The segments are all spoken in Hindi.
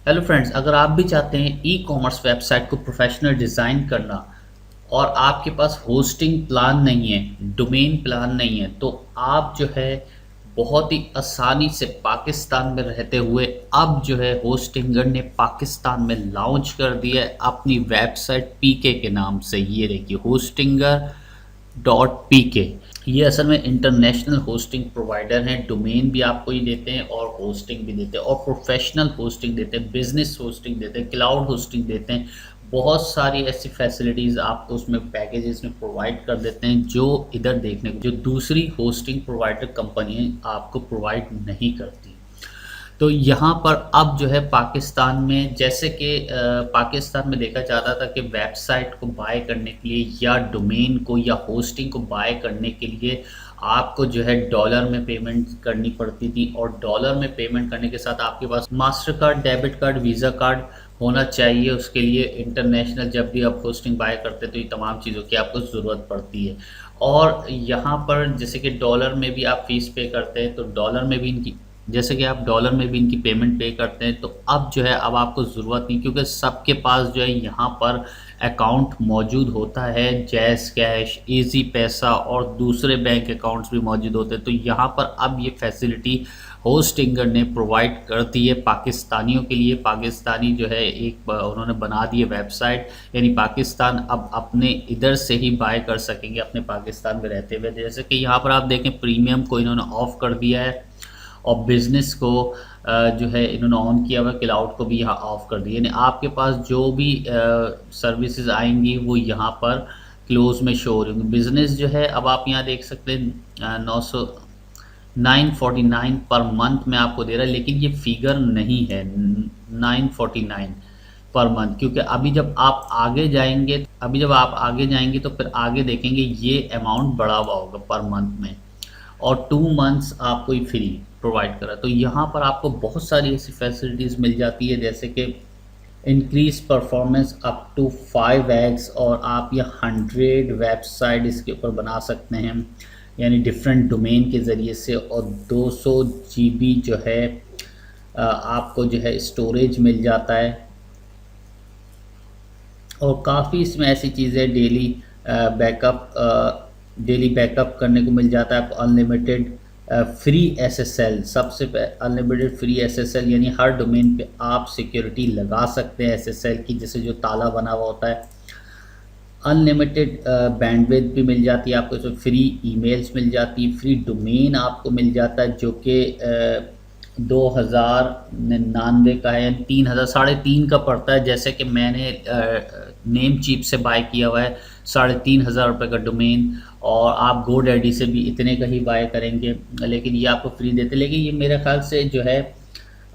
हेलो फ्रेंड्स, अगर आप भी चाहते हैं ई कॉमर्स वेबसाइट को प्रोफेशनल डिज़ाइन करना और आपके पास होस्टिंग प्लान नहीं है, डोमेन प्लान नहीं है, तो आप जो है बहुत ही आसानी से पाकिस्तान में रहते हुए अब जो है होस्टिंगर ने पाकिस्तान में लॉन्च कर दिया है अपनी वेबसाइट पीके के नाम से। ये देखिए, होस्टिंगर डॉट पी के। ये असल में इंटरनेशनल होस्टिंग प्रोवाइडर हैं। डोमेन भी आपको ही देते हैं और होस्टिंग भी देते हैं और प्रोफेशनल होस्टिंग देते हैं, बिजनेस होस्टिंग देते हैं, क्लाउड होस्टिंग देते हैं। बहुत सारी ऐसी फैसिलिटीज़ आपको उसमें पैकेजेस में प्रोवाइड कर देते हैं जो इधर देखने को, जो दूसरी होस्टिंग प्रोवाइडर कंपनियां आपको प्रोवाइड नहीं करती। तो यहाँ पर अब जो है पाकिस्तान में, जैसे कि पाकिस्तान में देखा जाता था कि वेबसाइट को बाय करने के लिए या डोमेन को या होस्टिंग को बाय करने के लिए आपको जो है डॉलर में पेमेंट करनी पड़ती थी, और डॉलर में पेमेंट करने के साथ आपके पास Mastercard, debit card, Visa card होना चाहिए। उसके लिए इंटरनेशनल जब भी आप होस्टिंग बाय करते तो ये तमाम चीज़ों की आपको ज़रूरत पड़ती है। और यहाँ पर जैसे कि डॉलर में भी आप फीस पे करते हैं, तो डॉलर में भी इनकी, जैसे कि आप डॉलर में भी इनकी पेमेंट पे करते हैं, तो अब जो है अब आपको ज़रूरत नहीं, क्योंकि सबके पास जो है यहाँ पर अकाउंट मौजूद होता है। जैज़ कैश, इजी पैसा और दूसरे बैंक अकाउंट्स भी मौजूद होते हैं। तो यहाँ पर अब ये फैसिलिटी होस्टिंगर ने प्रोवाइड कर दी है पाकिस्तानियों के लिए। पाकिस्तानी जो है एक उन्होंने बना दी है वेबसाइट, यानी पाकिस्तान अब अपने इधर से ही बाय कर सकेंगे अपने पाकिस्तान में रहते हुए। जैसे कि यहाँ पर आप देखें, प्रीमियम को इन्होंने ऑफ कर दिया है और बिज़नेस को जो है इन्होंने ऑन किया हुआ, क्लाउड को भी यहाँ ऑफ कर दिया। यानी आपके पास जो भी सर्विसेज आएंगी वो यहाँ पर क्लोज में शो हो रही होंगी। बिज़नेस जो है अब आप यहाँ देख सकते हैं 949 पर मंथ में आपको दे रहा है, लेकिन ये फिगर नहीं है 949 पर मंथ, क्योंकि अभी जब आप आगे जाएंगे तो फिर आगे देखेंगे ये अमाउंट बढ़ा हुआ होगा पर मंथ में, और 2 मंथ्स आपको ही फ्री प्रोवाइड करा। तो यहाँ पर आपको बहुत सारी ऐसी फैसिलिटीज़ मिल जाती है, जैसे कि increase performance up to 5x, और आप ये 100 वेबसाइट इसके ऊपर बना सकते हैं, यानी डिफरेंट डोमेन के ज़रिए से। और 200 GB जो है आपको जो है स्टोरेज मिल जाता है। और काफ़ी इसमें ऐसी चीज़ें, डेली बैकअप करने को मिल जाता है आपको। Unlimited free SSL, unlimited free SSL, यानी हर डोमेन पे आप सिक्योरिटी लगा सकते हैं SSL की, जैसे जो ताला बना हुआ होता है। अनलिमिटेड बैंडविड्थ भी मिल जाती है आपको, इसमें फ्री ईमेल्स मिल जाती है, फ्री डोमेन आपको मिल जाता है, जो कि 2099 का है, यानी 3000, 3.5 का पड़ता है। जैसे कि मैंने नेम चीप से बाय किया हुआ है 3,500 रुपये का डोमेन, और आप GoDaddy से भी इतने का ही बाय करेंगे, लेकिन ये आपको फ्री देते। लेकिन ये मेरे ख्याल से जो है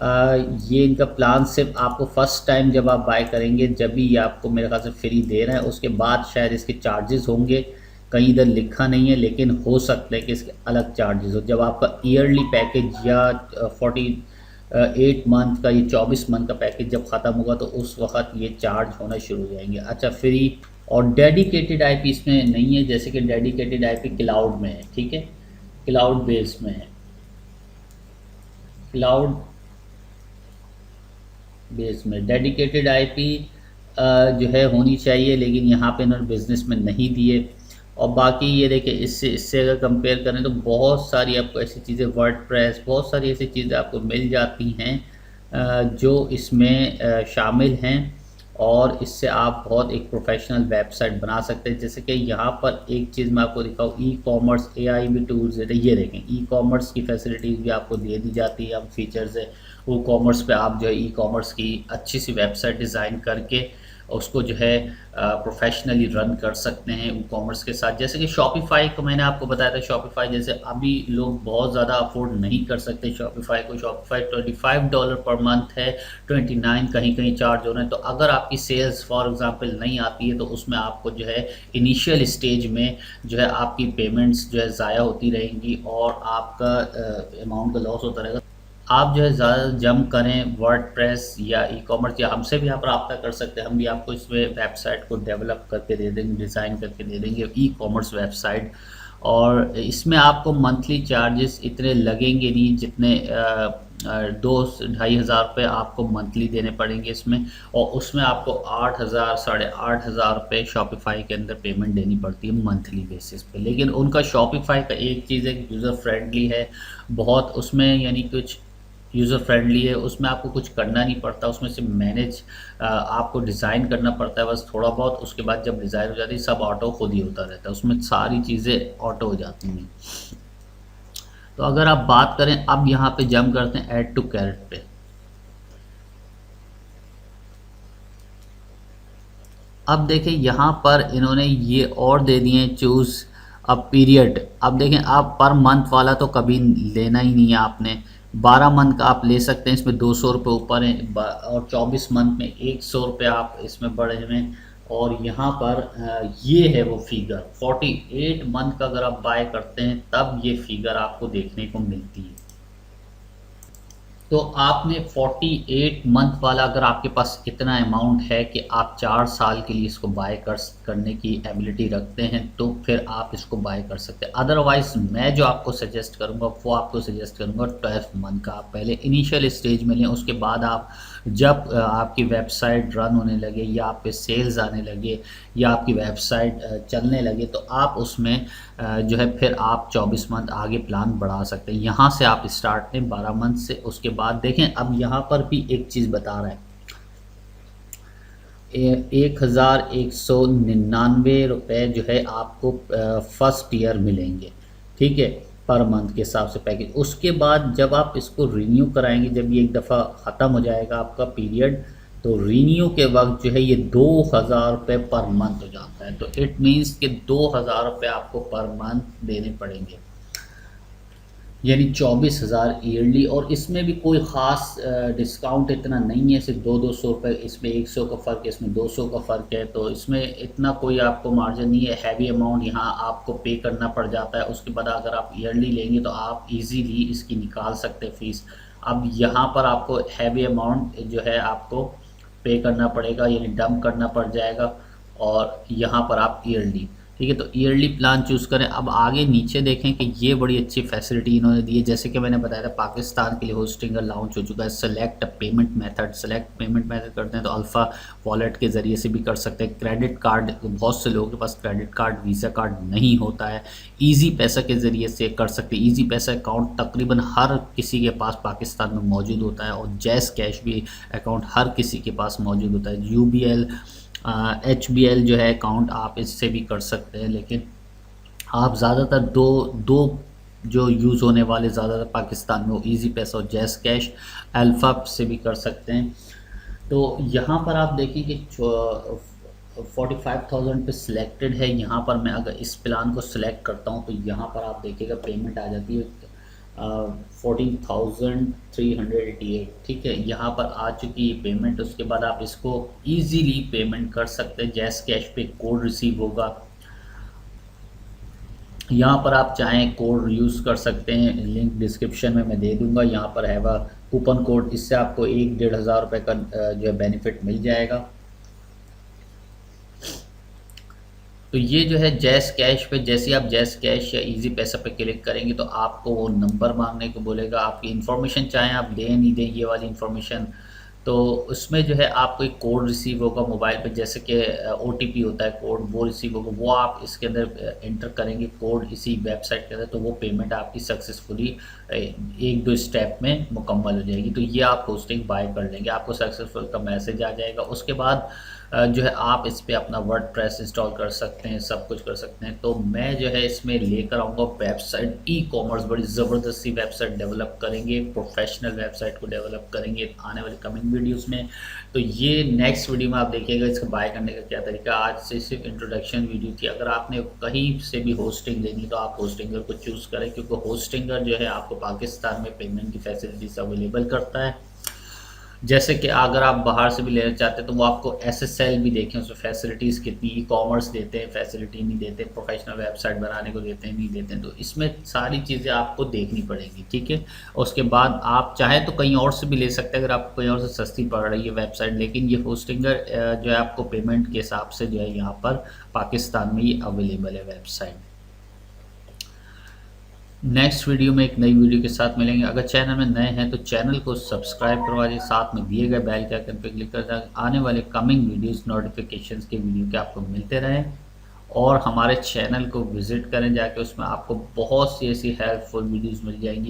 ये इनका प्लान सिर्फ आपको फर्स्ट टाइम जब आप बाय करेंगे जब भी ये आपको मेरे ख्याल से फ्री दे रहा है, उसके बाद शायद इसके चार्जेस होंगे। कहीं इधर लिखा नहीं है, लेकिन हो सकता है कि इसके अलग चार्जेस हो। जब आपका ईयरली पैकेज या 48 मंथ का, ये 24 मंथ का पैकेज जब ख़त्म होगा तो उस वक्त ये चार्ज होना शुरू हो जाएंगे। अच्छा, फ्री और डेडिकेटेड IP इसमें नहीं है, जैसे कि डेडिकेटेड IP क्लाउड में है, ठीक है, क्लाउड बेस में है, क्लाउड बेस में डेडिकेटेड IP जो है होनी चाहिए, लेकिन यहाँ पे इन्होंने बिजनेस में नहीं दिए। और बाकी ये देखिए, इससे अगर कंपेयर करें तो बहुत सारी आपको ऐसी चीज़ें, वर्डप्रेस, बहुत सारी ऐसी चीज़ें आपको मिल जाती हैं जो इसमें शामिल हैं, और इससे आप बहुत एक प्रोफेशनल वेबसाइट बना सकते हैं। जैसे कि यहाँ पर एक चीज़ मैं आपको दिखाऊँ, ई कॉमर्स AI भी टूल्स देते हैं। ये देखें, ई कॉमर्स की फैसिलिटीज़ भी आपको दे दी जाती है, अब फीचर्स है वो कॉमर्स पे आप जो है ई कॉमर्स की अच्छी सी वेबसाइट डिज़ाइन करके उसको जो है प्रोफेशनली रन कर सकते हैं ई कॉमर्स के साथ। जैसे कि शॉपिफाई को मैंने आपको बताया था, शॉपिफाई जैसे अभी लोग बहुत ज़्यादा अफोर्ड नहीं कर सकते शॉपिफाई को। शॉपिफाई $25 पर मंथ है, 29 कहीं कहीं चार्ज हो रहे हैं। तो अगर आपकी सेल्स फॉर एग्जांपल नहीं आती है तो उसमें आपको जो है इनिशियल स्टेज में जो है आपकी पेमेंट्स जो है ज़ाया होती रहेंगी और आपका अमाउंट का लॉस होता रहेगा। आप जो है ज़्यादा जंप करें वर्डप्रेस या ई कॉमर्स, या हमसे भी आप रब्ता कर सकते हैं, हम भी आपको इसमें वेबसाइट को डेवलप करके दे देंगे, डिज़ाइन करके दे देंगे ई कॉमर्स वेबसाइट। और इसमें आपको मंथली चार्जेस इतने लगेंगे नहीं जितने 2-2,500 रुपये आपको मंथली देने पड़ेंगे इसमें, और उसमें आपको 8,000 8,500 रुपये शॉपिफाई के अंदर पेमेंट देनी पड़ती है मंथली बेसिस पे। लेकिन उनका शॉपिफाई का एक चीज़ है कि यूज़र फ्रेंडली है बहुत, उसमें यानी कुछ यूज़र फ्रेंडली है, उसमें आपको कुछ करना नहीं पड़ता, उसमें सिर्फ मैनेज आपको डिज़ाइन करना पड़ता है बस थोड़ा बहुत। उसके बाद जब डिज़ाइन हो जाती है सब ऑटो खुद ही होता रहता है, उसमें सारी चीज़ें ऑटो हो जाती हैं। तो अगर आप बात करें, अब यहाँ पे जंप करते हैं ऐड टू कैरेट पे। अब देखें यहाँ पर इन्होंने ये और दे दिए चूज़ अब पीरियड। अब देखें आप पर मंथ वाला तो कभी लेना ही नहीं है आपने, 12 मंथ का आप ले सकते हैं, इसमें 200 रुपये ऊपर है, और 24 मंथ में 100 रुपये आप इसमें बढ़े हुए। और यहाँ पर ये है वो फिगर 48 मंथ का अगर आप बाय करते हैं तब ये फिगर आपको देखने को मिलती है। तो आपने 48 मंथ वाला, अगर आपके पास इतना अमाउंट है कि आप 4 साल के लिए इसको बाय करने की एबिलिटी रखते हैं तो फिर आप इसको बाय कर सकते हैं। अदरवाइज मैं जो आपको सजेस्ट करूंगा वो आपको सजेस्ट करूंगा 12 मंथ का। आप पहले इनिशियल स्टेज में लें, उसके बाद आप जब आपकी वेबसाइट रन होने लगे या आप पे सेल्स आने लगे या आपकी वेबसाइट चलने लगे तो आप उसमें जो है फिर आप 24 मंथ आगे प्लान बढ़ा सकते हैं। यहाँ से आप स्टार्ट करें 12 मंथ से। उसके बाद देखें अब यहाँ पर भी एक चीज़ बता रहा है, 1,199 रुपये जो है आपको फर्स्ट ईयर मिलेंगे, ठीक है, पर मंथ के हिसाब से पैकेज। उसके बाद जब आप इसको रिन्यू कराएंगे, जब ये एक दफ़ा ख़त्म हो जाएगा आपका पीरियड, तो रिन्यू के वक्त जो है ये 2,000 रुपये पर मंथ हो जाता है। तो इट मीन्स कि 2,000 रुपये आपको पर मंथ देने पड़ेंगे, यानी 24,000 ईयरली। और इसमें भी कोई ख़ास डिस्काउंट इतना नहीं है, सिर्फ 200 रुपये, इसमें 100 का फ़र्क है, इसमें 200 का फ़र्क है, तो इसमें इतना कोई आपको मार्जिन नहीं है। हैवी अमाउंट यहाँ आपको पे करना पड़ जाता है। उसके बाद अगर आप ईयरली लेंगे तो आप इजीली इसकी निकाल सकते हैं फ़ीस। अब यहाँ पर आपको हैवी अमाउंट जो है आपको पे करना पड़ेगा, यानी डंप करना पड़ जाएगा, और यहाँ पर आप ईयरली, ठीक है, तो ईयरली प्लान चूज़ करें। अब आगे नीचे देखें कि ये बड़ी अच्छी फैसिलिटी इन्होंने दी है। जैसे कि मैंने बताया था पाकिस्तान के लिए होस्टिंगर लॉन्च हो चुका है। Select payment method, select payment method करते हैं तो अल्फ़ा वॉलेट के ज़रिए से भी कर सकते हैं। क्रेडिट कार्ड, बहुत से लोगों के पास क्रेडिट कार्ड, वीज़ा कार्ड नहीं होता है, ईजी पैसा के ज़रिए से कर सकते हैं। ईजी पैसा अकाउंट तकरीबन हर किसी के पास पाकिस्तान में मौजूद होता है, और जैज़ कैश भी अकाउंट हर किसी के पास मौजूद होता है। UBL HBL जो है अकाउंट आप इससे भी कर सकते हैं, लेकिन आप ज़्यादातर दो दो जो यूज़ होने वाले ज़्यादातर पाकिस्तान में वो ईजी पैसा और जैज़ कैश अल्फ़ा से भी कर सकते हैं। तो यहाँ पर आप देखिए कि 45,000 पे सिलेक्टेड है। यहाँ पर मैं अगर इस प्लान को सिलेक्ट करता हूँ तो यहाँ पर आप देखिएगा पेमेंट आ जाती है 14,388, ठीक है, यहाँ पर आ चुकी है पेमेंट। उसके बाद आप इसको इजीली पेमेंट कर सकते हैं। जैस कैश पे कोड रिसीव होगा, यहाँ पर आप चाहें कोड यूज़ कर सकते हैं, लिंक डिस्क्रिप्शन में मैं दे दूंगा। यहाँ पर है वह कूपन कोड, इससे आपको 1-1,500 रुपये का जो है बेनिफिट मिल जाएगा। तो ये जो है जैस कैश पे, जैसे आप जैस कैश या इजी पैसा पे क्लिक करेंगे तो आपको वो नंबर मांगने को बोलेगा। आपकी इन्फॉर्मेशन चाहें आप दें नहीं दें ये वाली इन्फॉर्मेशन, तो उसमें जो है आपको एक कोड रिसीव होगा मोबाइल पे, जैसे कि OTP होता है कोड, वो रिसीव होगा, वो आप इसके अंदर एंटर करेंगे कोड इसी वेबसाइट के अंदर, तो वो पेमेंट आपकी सक्सेसफुली 1-2 स्टेप में मुकम्मल हो जाएगी। तो ये आप होस्टिंग बाय कर लेंगे, आपको सक्सेसफुल का मैसेज आ जाएगा। उसके बाद जो है आप इस पर अपना वर्डप्रेस इंस्टॉल कर सकते हैं, सब कुछ कर सकते हैं। तो मैं जो है इसमें लेकर आऊँगा वेबसाइट, ई-कॉमर्स बड़ी ज़बरदस्त सी वेबसाइट डेवलप करेंगे, प्रोफेशनल वेबसाइट को डेवलप करेंगे आने वाले कमिंग वीडियोस में। तो ये नेक्स्ट वीडियो में आप देखिएगा इसको बाय करने का क्या तरीका। आज से सिर्फ इंट्रोडक्शन वीडियो थी। अगर आपने कहीं से भी होस्टिंग लेनी तो आप होस्टिंगर को चूज़ करें, क्योंकि होस्टिंगर जो है आपको पाकिस्तान में पेमेंट की फैसिलिटीज अवेलेबल करता है। जैसे कि अगर आप बाहर से भी लेना चाहते हैं तो वो आपको SSL भी देखें, उसमें फैसिलिटीज़ कितनी, ई-कॉमर्स देते हैं, फैसिलिटी नहीं देते, प्रोफेशनल वेबसाइट बनाने को देते हैं नहीं देते हैं, तो इसमें सारी चीज़ें आपको देखनी पड़ेंगी, ठीक है। उसके बाद आप चाहे तो कहीं और से भी ले सकते हैं अगर आपको कहीं और से सस्ती पड़ रही है वेबसाइट, लेकिन ये होस्टिंगर जो है आपको पेमेंट के हिसाब से जो है यहाँ पर पाकिस्तान में ये अवेलेबल है वेबसाइट। नेक्स्ट वीडियो में एक नई वीडियो के साथ मिलेंगे। अगर चैनल में नए हैं तो चैनल को सब्सक्राइब करवा दीजिए, साथ में दिए गए बेल के आइकन पर क्लिक कर दें, आने वाले कमिंग वीडियोस नोटिफिकेशंस के वीडियो के आपको मिलते रहें। और हमारे चैनल को विज़िट करें जाके, उसमें आपको बहुत सी ऐसी हेल्पफुल वीडियोस मिल जाएंगी।